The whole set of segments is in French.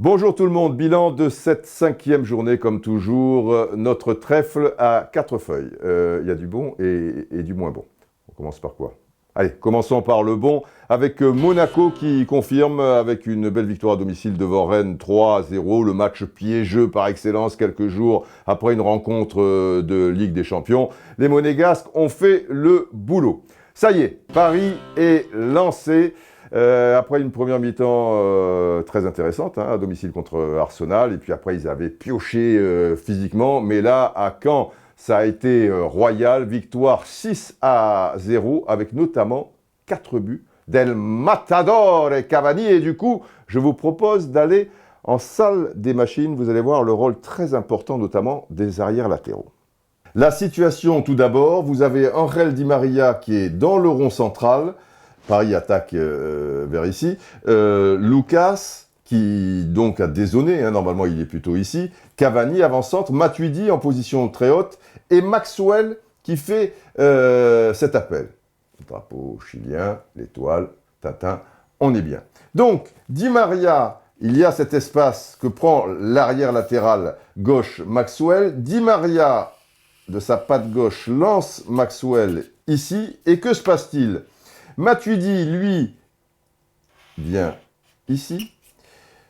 Bonjour tout le monde, bilan de cette 5e journée, comme toujours, notre trèfle à 4 feuilles. Il y a du bon et du moins bon. On commence par quoi? Allez, commençons par le bon, avec Monaco qui confirme avec une belle victoire à domicile devant Rennes 3-0, le match piégeux par excellence quelques jours après une rencontre de Ligue des Champions. Les Monégasques ont fait le boulot. Ça y est, Paris est lancé. Après une première mi-temps très intéressante, à domicile contre Arsenal, et puis après ils avaient pioché physiquement, mais là à Caen, ça a été royal, victoire 6-0, avec notamment 4 buts d'El Matador et Cavani, et du coup, je vous propose d'aller en salle des machines, vous allez voir le rôle très important, notamment des arrières latéraux. La situation tout d'abord, vous avez Angel Di Maria qui est dans le rond central, Paris attaque vers ici. Lucas, qui donc a dézonné, normalement il est plutôt ici. Cavani avant-centre, Matuidi en position très haute. Et Maxwell qui fait cet appel. Drapeau chilien, l'étoile, Tintin, on est bien. Donc, Di Maria, il y a cet espace que prend l'arrière latéral gauche Maxwell. Di Maria, de sa patte gauche, lance Maxwell ici. Et que se passe-t-il ? Matuidi, lui, vient ici.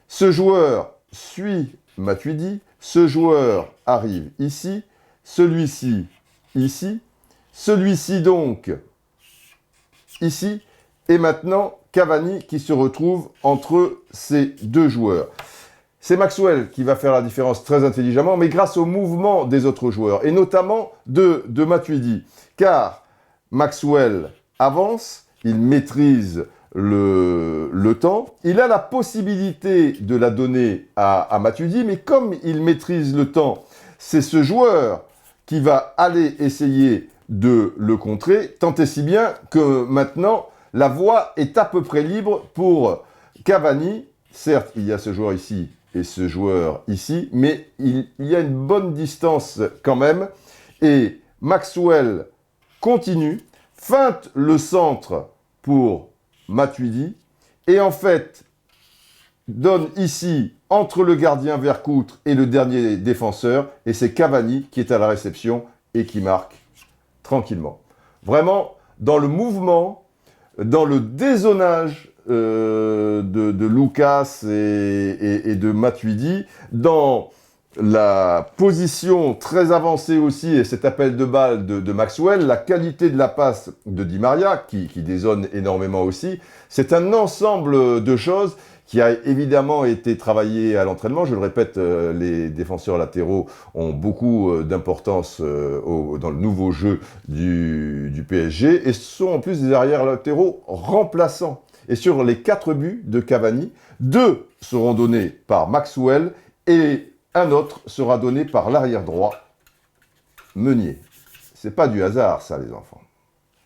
Ce joueur suit Matuidi. Ce joueur arrive ici. Celui-ci, ici. Celui-ci, donc, ici. Et maintenant, Cavani qui se retrouve entre ces deux joueurs. C'est Maxwell qui va faire la différence très intelligemment, mais grâce au mouvement des autres joueurs, et notamment de Matuidi. Car Maxwell avance, il maîtrise le temps, il a la possibilité de la donner à Matuidi, mais comme il maîtrise le temps, c'est ce joueur qui va aller essayer de le contrer, tant et si bien que maintenant, la voie est à peu près libre pour Cavani. Certes, il y a ce joueur ici et ce joueur ici, mais il y a une bonne distance quand même, et Maxwell continue, feinte le centre pour Matuidi, et en fait, donne ici, entre le gardien Vercouttre et le dernier défenseur, et c'est Cavani qui est à la réception et qui marque tranquillement. Vraiment, dans le mouvement, dans le dézonage de Lucas et de Matuidi, dans la position très avancée aussi, et cet appel de balle de Maxwell, la qualité de la passe de Di Maria, qui dézone énormément aussi, c'est un ensemble de choses qui a évidemment été travaillé à l'entraînement. Je le répète, les défenseurs latéraux ont beaucoup d'importance dans le nouveau jeu du PSG, et ce sont en plus des arrières latéraux remplaçants. Et sur les 4 buts de Cavani, 2 seront donnés par Maxwell, et un autre sera donné par l'arrière droit, Meunier. C'est pas du hasard, ça, les enfants.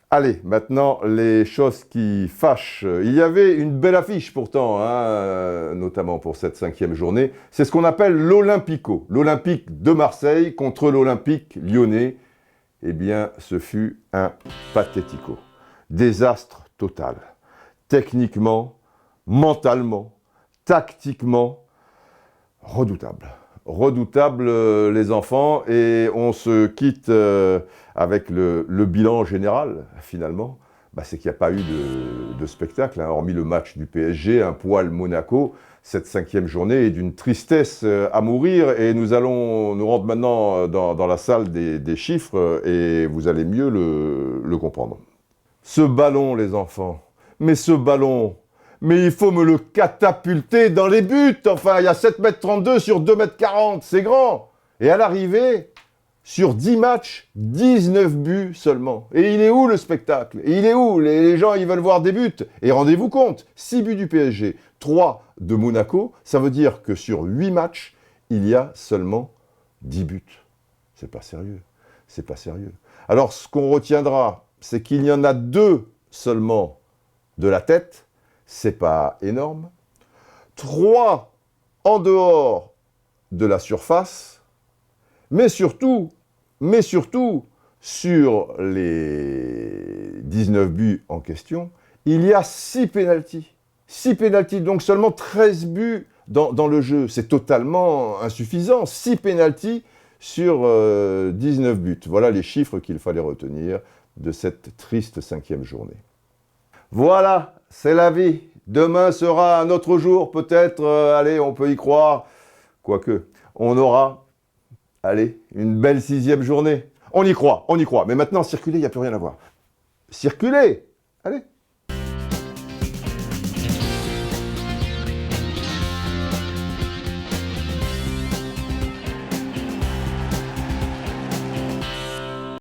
Allez, maintenant, les choses qui fâchent. Il y avait une belle affiche, pourtant, notamment pour cette 5e journée. C'est ce qu'on appelle l'Olympico. L'Olympique de Marseille contre l'Olympique lyonnais. Eh bien, ce fut un pathético. Désastre total. Techniquement, mentalement, tactiquement, redoutable. Redoutable, les enfants, et on se quitte avec le bilan général, finalement. C'est qu'il n'y a pas eu de spectacle, hormis le match du PSG, un poil Monaco. Cette 5e journée est d'une tristesse à mourir, et nous allons nous rendre maintenant dans la salle des chiffres, et vous allez mieux le comprendre. Ce ballon, les enfants, mais ce ballon... Mais il faut me le catapulter dans les buts. Enfin, il y a 7,32 m sur 2,40 m, c'est grand. Et à l'arrivée, sur 10 matchs, 19 buts seulement. Et il est où le spectacle? Et il est où? Les gens, ils veulent voir des buts. Et rendez-vous compte, 6 buts du PSG, 3 de Monaco, ça veut dire que sur 8 matchs, il y a seulement 10 buts. C'est pas sérieux. C'est pas sérieux. Alors, ce qu'on retiendra, c'est qu'il y en a 2 seulement de la tête. C'est pas énorme. 3 en dehors de la surface, mais surtout, sur les 19 buts en question, il y a 6 pénaltys. 6 pénaltys, donc seulement 13 buts dans le jeu. C'est totalement insuffisant. 6 pénaltys sur 19 buts. Voilà les chiffres qu'il fallait retenir de cette triste 5e journée. Voilà, c'est la vie. Demain sera un autre jour, peut-être, allez, on peut y croire. Quoique, on aura, allez, une belle 6e journée. On y croit, on y croit. Mais maintenant, circuler, il n'y a plus rien à voir. Circuler, allez.